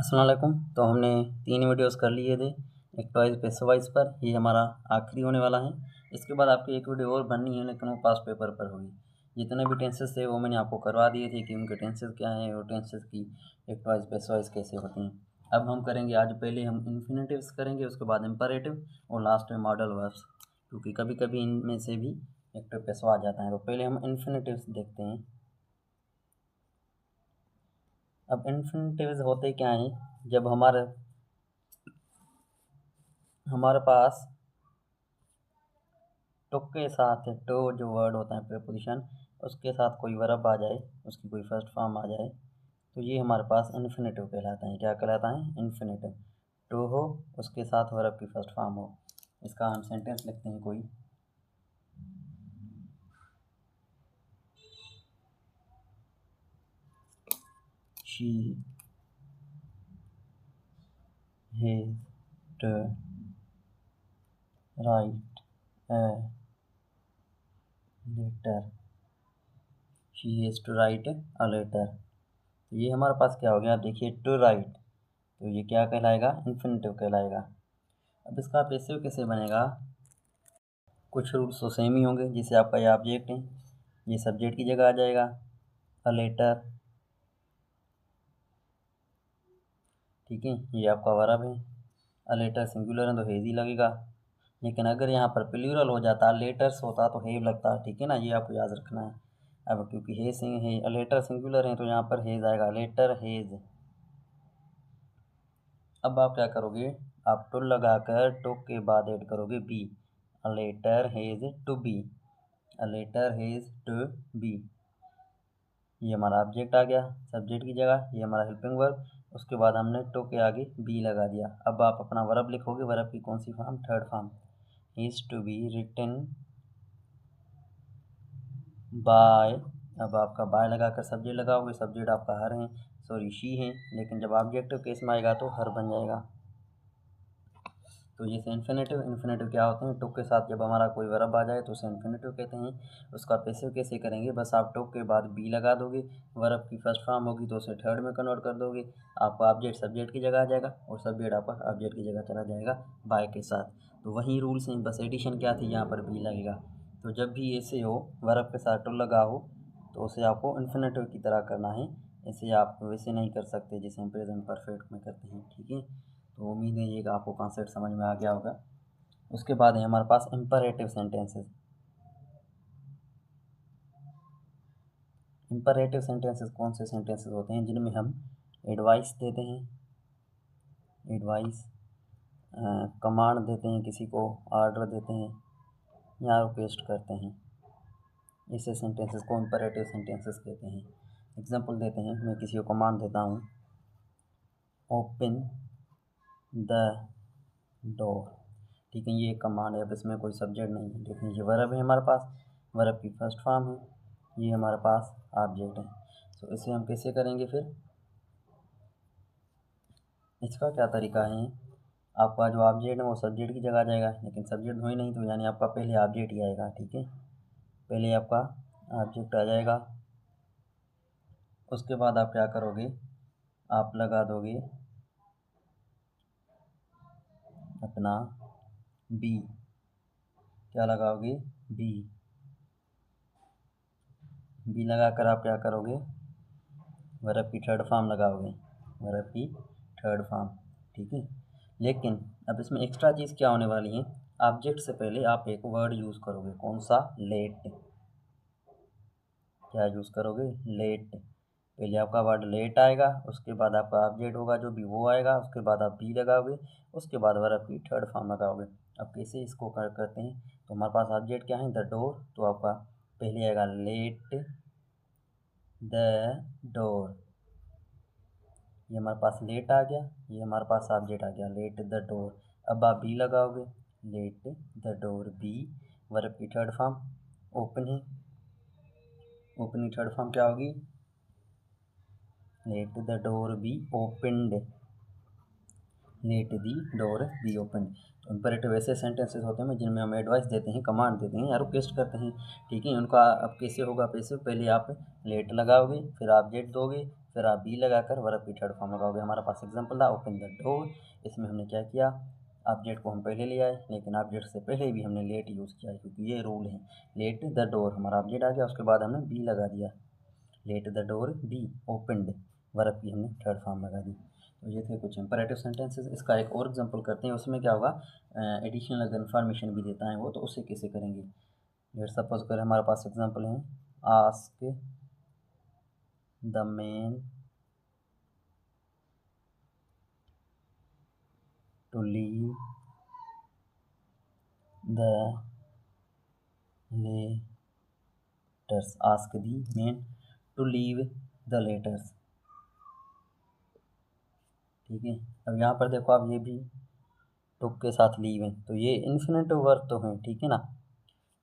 अस्सलाम वालेकुम। तो हमने 3 वीडियोस कर लिए थे, एक टॉयज़ पेसोवाइज़ पर, ये हमारा आखिरी होने वाला है। इसके बाद आपकी एक वीडियो और बननी है, लेकिन वो पास्ट पेपर पर होगी। जितने भी टेंसेस थे वो मैंने आपको करवा दिए थे कि उनके टेंसेस क्या हैं और टेंसेस की एक टॉयज़ पेसोवाइज़ कैसे होती हैं। अब हम करेंगे, आज पहले हम इन्फिनेटिव्स करेंगे, उसके बाद इम्परेटिव और लास्ट में मॉडल वर्ब्स, क्योंकि कभी कभी इनमें से भी एक्टिव पेसो आ जाता है। तो पहले हम इन्फिनेटिव्स देखते हैं। अब इन्फिनेटिव्स होते क्या हैं, जब हमारे पास टू के साथ टू जो वर्ड होता है प्रीपोजिशन, उसके साथ कोई वर्ब आ जाए, उसकी कोई फर्स्ट फॉर्म आ जाए, तो ये हमारे पास इन्फिनेटिव कहलाता है। क्या कहलाता है? इन्फिनेटिव। टू हो, उसके साथ वर्ब की फर्स्ट फॉर्म हो। इसका हम सेंटेंस लिखते हैं कोई। She has to write a letter. She has to write a letter. तो ये हमारे पास क्या हो गया? आप देखिए, टू राइट, तो ये क्या कहलाएगा? इन्फिनेटिव कहलाएगा। अब इसका पैसिव कैसे बनेगा? कुछ रूल्स तो सेम ही होंगे। जैसे आपका ये ऑब्जेक्ट है, ये सब्जेक्ट की जगह आ जाएगा, अ लेटर, ठीक है। ये आपका वर्ब है, अ लेटर सिंगुलर है तो हेज ही लगेगा। लेकिन अगर यहाँ पर प्लूरल हो जाता, लेटर्स होता, तो हेव लगता, ठीक है ना। ये आपको याद रखना है। अब क्योंकि अ लेटर सिंगुलर है तो यहाँ पर हेज आएगा, लेटर हेज। अब आप क्या करोगे? आप टू लगाकर टू के बाद ऐड करोगे be, a letter has to be, a letter has to be. ये हमारा ऑब्जेक्ट आ गया सब्जेक्ट की जगह, ये हमारा हेल्पिंग वर्ब। उसके बाद हमने टू के आगे बी लगा दिया। अब आप अपना वर्ब लिखोगे, वर्ब की कौन सी form? Third form, is to be written by. अब आपका बाय लगाकर सब्जेक्ट लगाओगे, सब्जेक्ट आपका हर है, सॉरी शी है, लेकिन जब ऑब्जेक्टिव केस में आएगा तो हर बन जाएगा। तो ये से इन्फिनेटिव क्या होते हैं? टू के साथ जब हमारा कोई वर्ब आ जाए तो उसे इन्फिनेटिव कहते हैं। उसका पैसिव कैसे करेंगे? बस आप टू के बाद बी लगा दोगे, वर्ब की फर्स्ट फॉर्म होगी तो उसे थर्ड में कन्वर्ट कर दोगे। आपका ऑब्जेक्ट सब्जेक्ट की जगह आ जाएगा और सब्जेक्ट आपका ऑब्जेक्ट की जगह चला जाएगा बाय के साथ। तो वही रूल्स हैं, बस एडिशन क्या थी, यहाँ पर बी लगेगा। तो जब भी ऐसे हो, वर्ब के साथ टू लगा हो, तो उसे आपको इन्फिनेटिव की तरह करना है। ऐसे आप वैसे नहीं कर सकते जैसे हम प्रेजेंट परफेक्ट में करते हैं, ठीक है। तो उम्मीद है ये आपको कॉन्सेप्ट समझ में आ गया होगा। उसके बाद है हमारे पास इम्परेटिव सेंटेंसेस। इम्परेटिव सेंटेंसेस कौन से सेंटेंसेस होते हैं? जिनमें हम एडवाइस देते हैं, एडवाइस, कमांड देते हैं, किसी को ऑर्डर देते हैं या रिक्वेस्ट करते हैं। ऐसे सेंटेंसेस को इम्परेटिव सेंटेंसेस कहते हैं। एग्जांपल देते हैं, मैं किसी को कमांड देता हूँ, ओपन द डोर, ठीक है। ये कमांड है, अब इसमें कोई सब्जेक्ट नहीं है। देखिए ये वर्ब है हमारे पास, वर्ब की फर्स्ट फॉर्म है, ये हमारे पास ऑब्जेक्ट है। तो इसे हम कैसे करेंगे फिर? इसका क्या तरीका है? आपका जो ऑब्जेक्ट है वो सब्जेक्ट की जगह आ जाएगा, लेकिन सब्जेक्ट हो ही नहीं तो यानी आपका पहले ऑब्जेक्ट ही आएगा, ठीक है। पहले आपका ऑब्जेक्ट आ जाएगा। उसके बाद आप क्या करोगे? आप लगा दोगे अपना बी। क्या लगाओगे? बी। बी लगाकर आप क्या करोगे? वर्ब की थर्ड फॉर्म लगाओगे, वर्ब की थर्ड फॉर्म, ठीक है। लेकिन अब इसमें एक्स्ट्रा चीज़ क्या होने वाली है? ऑब्जेक्ट से पहले आप एक वर्ड यूज़ करोगे, कौन सा? लेट। क्या यूज़ करोगे? लेट। पहले आपका वर्ड लेट आएगा, उसके बाद आपका ऑब्जेक्ट होगा जो भी वो आएगा, उसके बाद आप बी लगाओगे, उसके बाद वर्ब की थर्ड फॉर्म लगाओगे। अब कैसे इसको करते हैं? तो हमारे पास ऑब्जेक्ट क्या है? द डोर, तो आपका पहले आएगा लेट द डोर। ये हमारे पास लेट आ गया, ये हमारे पास ऑब्जेक्ट आ गया, लेट द डोर। अब आप बी लगाओगे, let the door be, verb की थर्ड फॉर्म ओपन है, ओपन की थर्ड फॉर्म क्या होगी? Let the door be opened, let the door be open. तो इम्परेटिव ऐसे सेंटेंसेस होते हैं जिनमें हम एडवाइस देते हैं, कमांड देते हैं या रिक्वेस्ट करते हैं, ठीक है। उनका अब कैसे होगा? पैसे पहले आप लेट लगाओगे, फिर ऑब्जेक्ट दोगे, फिर आप बी लगाकर वर्ब की थर्ड फॉर्म लगाओगे। हमारे पास एग्जांपल था ओपन द डोर, इसमें हमने क्या किया, ऑब्जेक्ट को हम पहले ले आए, लेकिन ऑब्जेक्ट से पहले भी हमने लेट यूज़ किया क्योंकि ये रूल है। लेट द डोर हमारा ऑब्जेक्ट आ गया, उसके बाद हमने बी लगा दिया, late the door be opened, verb की हमने थर्ड फॉर्म लगा दी। तो ये थे कुछ इंपरेटिव सेंटेंसेस। इसका एक और एग्जांपल करते हैं, उसमें क्या होगा, एडिशनल अगर इन्फॉर्मेशन भी देता है वो, तो उसे कैसे करेंगे। लेट सपोज करें हमारे पास एग्जांपल है, ask the man to leave the letters, ask the man to leave the letters. ठीक है, अब यहाँ पर देखो आप, ये भी टुक के साथ लीव है, तो ये इन्फिनेटिव वर्ब तो है, ठीक है ना,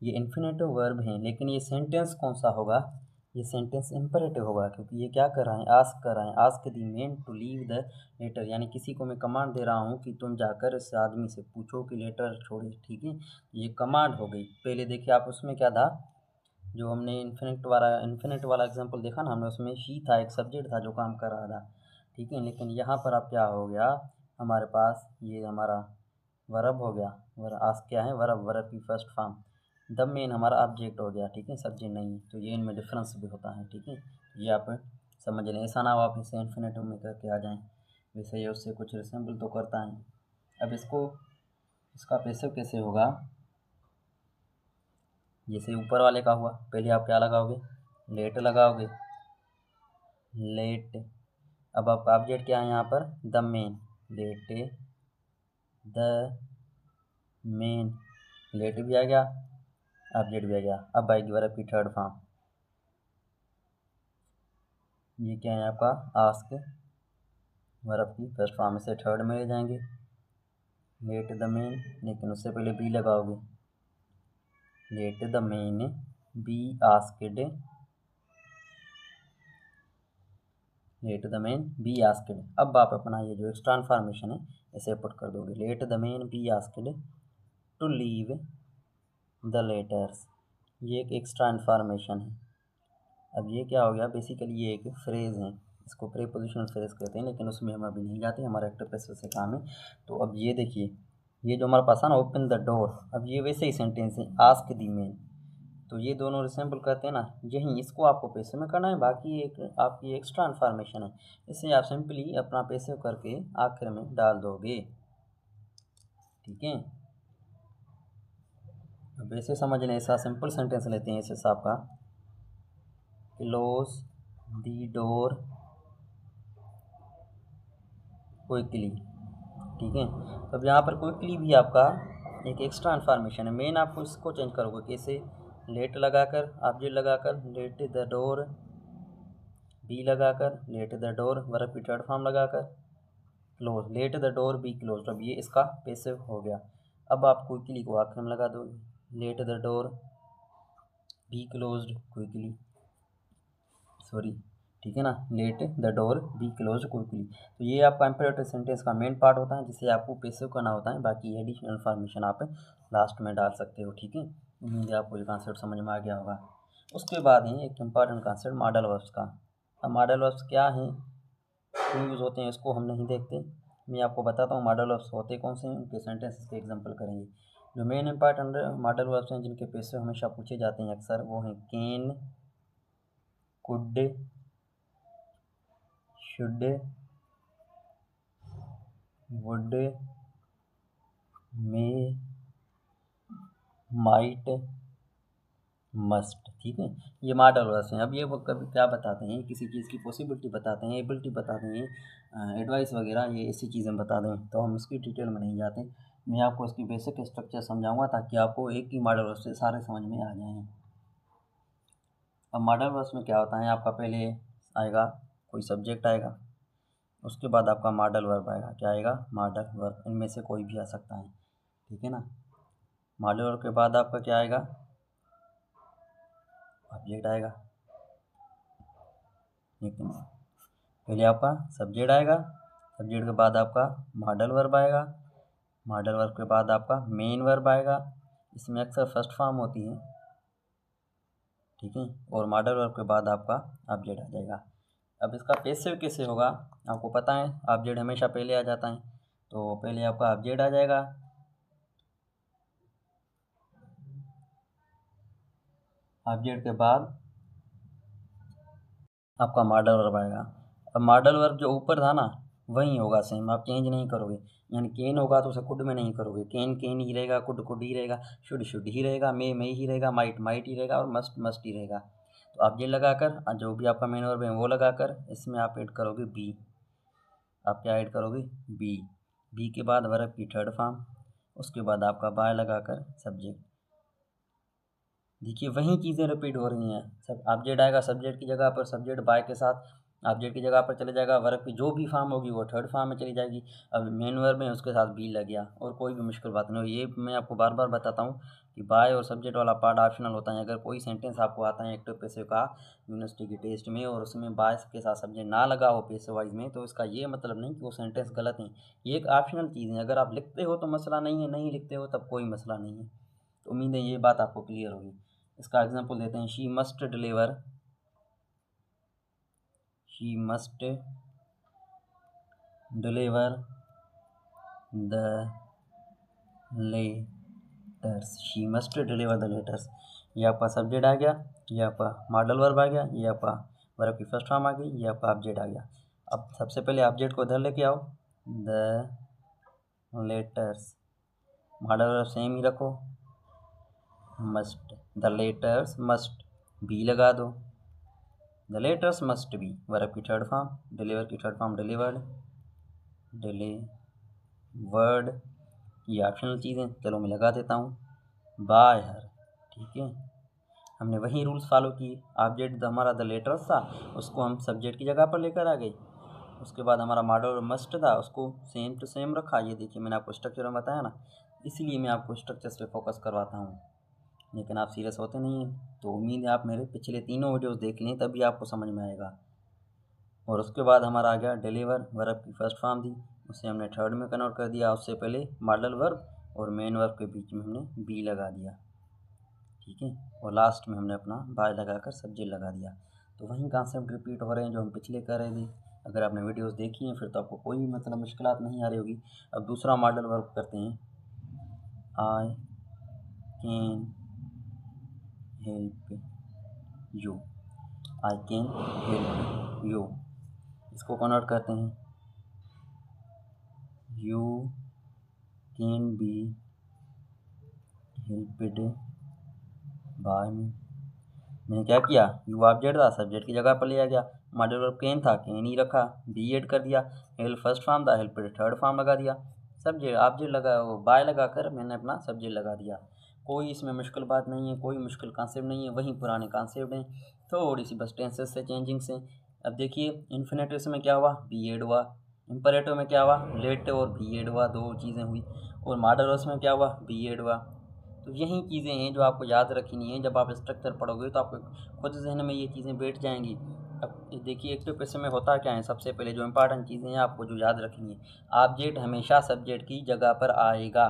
ये इन्फिनेटिव वर्ब है, लेकिन ये सेंटेंस कौन सा होगा, ये सेंटेंस इम्परेटिव होगा, क्योंकि ये क्या कर रहा है, आस्क कर रहा है, ask the man to leave the letter, यानी किसी को मैं कमांड दे रहा हूँ कि तुम जाकर इस आदमी से पूछो कि लेटर छोड़े। ठीक है, ये कमांड हो गई। पहले देखिए आप, उसमें क्या था, जो हमने इन्फिनिट वाला एग्जाम्पल देखा ना हमने, उसमें शी था, एक सब्जेक्ट था जो काम कर रहा था। ठीक है, लेकिन यहाँ पर अब क्या हो गया, हमारे पास ये हमारा वर्ब हो गया, आस्क क्या है, वर्ब की फर्स्ट फॉर्म, द मेन हमारा ऑब्जेक्ट हो गया। ठीक है, सब्जेक्ट नहीं, तो ये इनमें डिफरेंस भी होता है। ठीक है, ये आप समझ लें, ऐसा ना हो आप इसे इन्फिनेटिव में करके आ जाएं, वैसे ये उससे कुछ रिसेंबल तो करता है। अब इसका पैसिव कैसे होगा, जैसे ऊपर वाले का हुआ, पहले आप क्या लगाओगे, लेट लगाओगे, लेट, अब आपका ऑब्जेक्ट क्या है यहाँ पर, the man, let the man, let भी आ गया, ऑब्जेक्ट भी आ गया। अब आएगी वर्ब की थर्ड फॉर्म, ये क्या है आपका, आस्क, वर्ब की फर्स्ट फॉर्म से थर्ड में ले जाएंगे, लेट द मेन, लेकिन उससे पहले बी लगाओगे, let the man be asked, late the man be asked. अब आप अपना ये जो एक्स्ट्रा इन्फॉर्मेशन है इसे पुट कर दोगे, let the man be asked to leave the letters, ये एक एक्स्ट्रा इन्फॉर्मेशन है। अब ये क्या हो गया, बेसिकली ये एक फ्रेज़ है, इसको प्रीपोजिशनल फ्रेज कहते हैं, लेकिन उसमें हम अभी नहीं जाते, हमारा एक्टिव पैसिव से काम है। तो अब ये देखिए, ये जो हमारे पास है ना, ओपन द डोर, अब ये वैसे ही सेंटेंस है, आस्क दी मैन, तो ये दोनों रिसेंबल करते हैं ना, यही इसको आपको पैसिव में करना है, बाकी एक आपकी एक्स्ट्रा इन्फॉर्मेशन है, इसे आप सिंपली अपना पैसिव करके आखिर में डाल दोगे। ठीक है, अब वैसे समझने ऐसा सिंपल सेंटेंस लेते हैं इस हिसाब का, क्लोज दी डोर क्विकली। ठीक है, तो अब यहाँ पर क्विकली भी आपका एक एक्स्ट्रा इन्फॉर्मेशन है, मेन आपको इसको चेंज करोगे कैसे, लेट लगाकर, ऑब्जेक्ट लगाकर, लेट द डोर बी लगाकर, लेट द डोर वर्ब की थर्ड फॉर्म लगाकर, close, late the door be close, अब ये इसका पैसिव हो गया। अब आप क्विकली को आखिर में लगा दोगे, let the door be closed quickly, sorry, ठीक है ना, late the door be close quickly. तो ये आपका इम्पेरेटिव सेंटेंस का मेन पार्ट होता है, जिसे आपको पैसिव करना होता है, बाकी एडिशनल इन्फॉर्मेशन आप लास्ट में डाल सकते हो। ठीक है, उम्मीद है आपको ये कॉन्सेप्ट समझ में आ गया होगा। उसके बाद है एक इम्पॉर्टेंट कॉन्सेप्ट मॉडल वर्ब्स का। अब मॉडल वर्ब्स क्या हैं, क्यों यूज़ होते हैं, इसको हम नहीं देखते, मैं आपको बताता हूँ मॉडल वर्ब्स होते कौन से हैं, उनके सेंटेंसेस के एग्जाम्पल करेंगे। जो मेन इम्पॉर्टेंट मॉडल वर्ब्स हैं जिनके पैसिव हमेशा पूछे जाते हैं अक्सर, वो हैं can, could, should, would, may, might, must. ठीक है, ये मॉडल वर्ब्स हैं। अब ये वो कभी क्या बताते हैं, किसी चीज़ की पॉसिबिलिटी बताते हैं, एबिलिटी बताते हैं, एडवाइस वगैरह, ये ऐसी चीज़ें बता दें, तो हम इसकी डिटेल में नहीं जाते, मैं आपको इसकी बेसिक स्ट्रक्चर समझाऊंगा ताकि आपको एक ही मॉडल वर्ब्स से सारे समझ में आ जाएँ। अब मॉडल वर्ब्स में क्या होता है, आपका पहले आएगा कोई सब्जेक्ट आएगा, उसके बाद आपका मॉडल वर्ब आएगा, क्या आएगा, मॉडल वर्ब, इनमें से कोई भी आ सकता है। ठीक है ना, मॉडल वर्ब के बाद आपका क्या आएगा, ऑब्जेक्ट आएगा, लेकिन पहले आपका सब्जेक्ट आएगा, सब्जेक्ट के बाद आपका मॉडल वर्ब आएगा, मॉडल वर्ब के बाद आपका मेन वर्ब आएगा, इसमें अक्सर फर्स्ट फॉर्म होती है। ठीक है, और मॉडल वर्ब के बाद आपका ऑब्जेक्ट आ जाएगा। अब इसका पैसिव कैसे होगा, आपको पता है ऑब्जेक्ट हमेशा पहले आ जाता है। तो पहले आपका ऑब्जेक्ट आ जाएगा, ऑब्जेक्ट के बाद आपका मॉडल वर्ब आएगा। अब मॉडल वर्ब जो ऊपर था ना वही होगा सेम, आप चेंज नहीं करोगे। यानी कैन होगा तो उसे कुड में नहीं करोगे, कैन कैन ही रहेगा, कुड कुड ही रहेगा, शुड शुड ही रहेगा, मे ही रहेगा, माइट माइट ही रहेगा और मस्ट मस्ट ही रहेगा। तो आप ये लगाकर जो भी आपका मेन वर्ब है वो लगाकर इसमें आप ऐड करोगे बी। आप क्या ऐड करोगे, बी। बी के बाद वर्ब की थर्ड फॉर्म, उसके बाद आपका बाय लगाकर सब्जेक्ट। देखिए वही चीज़ें रिपीट हो रही हैं, सब ऑब्जेक्ट आएगा सब्जेक्ट की जगह पर, सब्जेक्ट बाय के साथ ऑब्जेक्ट की जगह पर चले जाएगा, वर्ब की जो भी फॉर्म होगी वो थर्ड फॉर्म में चली जाएगी। अब मेन वर्ब में उसके साथ बी लग गया और कोई भी मुश्किल बात नहीं हो। ये मैं आपको बार बार बताता हूँ कि बाय और सब्जेक्ट वाला पार्ट ऑप्शनल होता है। अगर कोई सेंटेंस आपको आता है एक्टिव पैसिव का यूनिवर्सिटी के टेस्ट में और उसमें बाय के साथ सब्जेक्ट ना लगा हो पैसिव वाइज में, तो इसका ये मतलब नहीं कि वो सेंटेंस गलत है। ये एक ऑप्शनल चीज़ है, अगर आप लिखते हो तो मसला नहीं है, नहीं लिखते हो तब कोई मसला नहीं है। तो उम्मीद है ये बात आपको क्लियर होगी। इसका एग्जांपल देते हैं, she must deliver the letters. She must deliver the letters. ये आपका सब्जेक्ट आ गया, ये आपका मॉडल वर्ब आ गया, ये आपका वर्ब की फर्स्ट फॉर्म आ गई, ये आपका ऑब्जेक्ट आ गया। अब सबसे पहले ऑब्जेक्ट को इधर लेके आओ, the letters. Modal verb same ही रखो, must, the letters must, be लगा दो, the letters must be. Verb की थर्ड फॉर्म, डिलीवर की थर्ड फॉर्म डिलीवर्ड, डिलीवर्ड। ये ऑप्शनल चीज़ें चलो मैं लगा देता हूँ, बाय हर। ठीक है, हमने वही रूल्स फॉलो किए। ऑब्जेक्ट हमारा द लेटर्स था, उसको हम सब्जेक्ट की जगह पर लेकर आ गए। उसके बाद हमारा मॉडल मस्ट था, उसको सेम टू सेम रखा। ये देखिए मैंने आपको स्ट्रक्चर में बताया ना, इसीलिए मैं आपको स्ट्रक्चर्स पे फोकस करवाता हूँ, लेकिन आप सीरियस होते नहीं हैं। तो उम्मीद है आप मेरे पिछले तीनों वीडियोस देख लें, तभी आपको समझ में आएगा। और उसके बाद हमारा आ गया डिलीवर, वर्ब की फर्स्ट फॉर्म थी, उसे हमने थर्ड में कन्वर्ट कर दिया। उससे पहले मॉडल वर्ब और मेन वर्ब के बीच में हमने बी लगा दिया। ठीक है, और लास्ट में हमने अपना बाय लगाकर सब्जेक्ट लगा दिया। तो वही कॉन्सेप्ट रिपीट हो रहे हैं जो हम पिछले कर रहे थे। अगर आपने वीडियोस देखी हैं फिर तो आपको कोई मतलब मुश्किलात नहीं आ रही होगी। अब दूसरा मॉडल वर्ब करते हैं, I can help you. I can help you, इसको कन्वर्ट करते हैं, you can be helped by me. मैंने क्या किया, यू ऑब्जेक्ट था, सब्जेक्ट की जगह पर लिया गया, मॉडल वर्ब कैन था, कैन ही रखा, बी ऐड कर दिया, हेल्प फर्स्ट फॉर्म था, हेल्प थर्ड फॉर्म लगा दिया, सब्जेक्ट ऑब्जेक्ट लगा, वो बाय लगाकर मैंने अपना सब्जेक्ट लगा दिया। कोई इसमें मुश्किल बात नहीं है, कोई मुश्किल कॉन्सेप्ट नहीं है, वही पुराने कॉन्सेप्ट हैं, थोड़ी सी बस टेंसेस से चेंजिंग से। अब देखिए इन्फिनेटिव में क्या हुआ, बी एड हुआ, इम्परेटिव में क्या हुआ, लेट और बी एड हुआ, दो चीज़ें हुई, और मॉडल वर्ब्स में क्या हुआ, बी एड हुआ। तो यही चीज़ें हैं जो आपको याद रखनी है। जब आप स्ट्रक्चर पढ़ोगे तो आपको खुद जहन में ये चीज़ें बैठ जाएंगी। अब देखिए एक्टिव पैसिव में होता क्या है, सबसे पहले जो इंपॉर्टेंट चीज़ें हैं आपको जो याद रखनी है, ऑब्जेक्ट हमेशा सब्जेक्ट की जगह पर आएगा,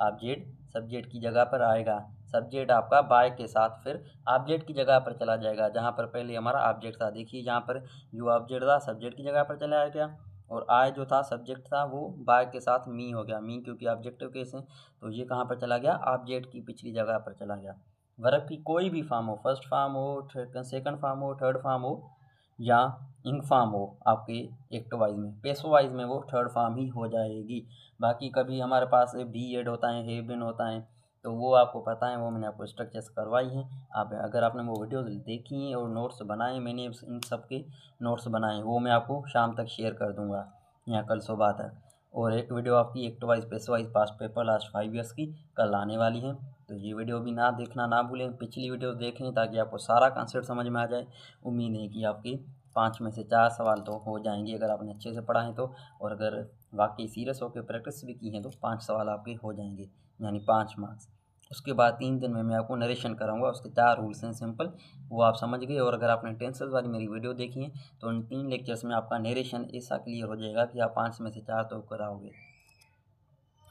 ऑब्जेक्ट सब्जेक्ट की जगह पर आएगा, सब्जेक्ट आपका बाय के साथ फिर ऑब्जेक्ट की जगह पर चला जाएगा जहाँ पर पहले हमारा ऑब्जेक्ट था। देखिए यहाँ पर यू ऑब्जेक्ट था, सब्जेक्ट की जगह पर चला गया, और आई जो था सब्जेक्ट था वो बाय के साथ मी हो गया, मी क्योंकि ऑब्जेक्टिव केस है तो ये कहाँ पर चला गया, ऑब्जेक्ट की पिछली जगह पर चला गया। वर्ब की कोई भी फॉर्म हो, फर्स्ट फॉर्म हो, सेकंड फॉर्म हो, थर्ड फॉर्म हो, या इंग फॉर्म हो आपके एक्टिव वाइज में, पैसिव वाइज में वो थर्ड फॉर्म ही हो जाएगी। बाकी कभी हमारे पास बी एड होता है, हैव बीन होता है, तो वो आपको पता है, वो मैंने आपको स्ट्रक्चर्स करवाई हैं। आप अगर आपने वो वीडियोस देखी हैं और नोट्स बनाए, मैंने इन सब के नोट्स बनाए, वो मैं आपको शाम तक शेयर कर दूँगा या कल सुबह तक। और एक वीडियो आपकी active voice passive wise past paper last 5 years की कल आने वाली है, तो ये वीडियो भी ना देखना ना भूलें, पिछली वीडियो देखें ताकि आपको सारा कॉन्सेप्ट समझ में आ जाए। उम्मीद है कि आपके 5 में से 4 सवाल तो हो जाएंगे अगर आपने अच्छे से पढ़ा है तो, और अगर वाकई सीरियस होकर प्रैक्टिस भी की है तो 5 सवाल आपके हो जाएंगे, यानी 5 मार्क्स। उसके बाद 3 दिन में मैं आपको नरेशन कराऊंगा, उसके 4 रूल्स हैं सिंपल, वो आप समझ गए। और अगर आपने टेंसेस वाली मेरी वीडियो देखी है तो उन 3 लेक्चर्स में आपका नरेशन ऐसा क्लियर हो जाएगा कि आप 5 में से 4 तो कराओगे।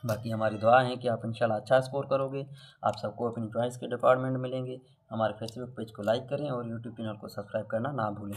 बाकी हमारी दुआ है कि आप इंशाल्लाह अच्छा स्कोर करोगे। आप सबको अपनी चॉइस के डिपार्टमेंट मिलेंगे। हमारे फेसबुक पेज को लाइक करें और यूट्यूब चैनल को सब्सक्राइब करना ना भूलें।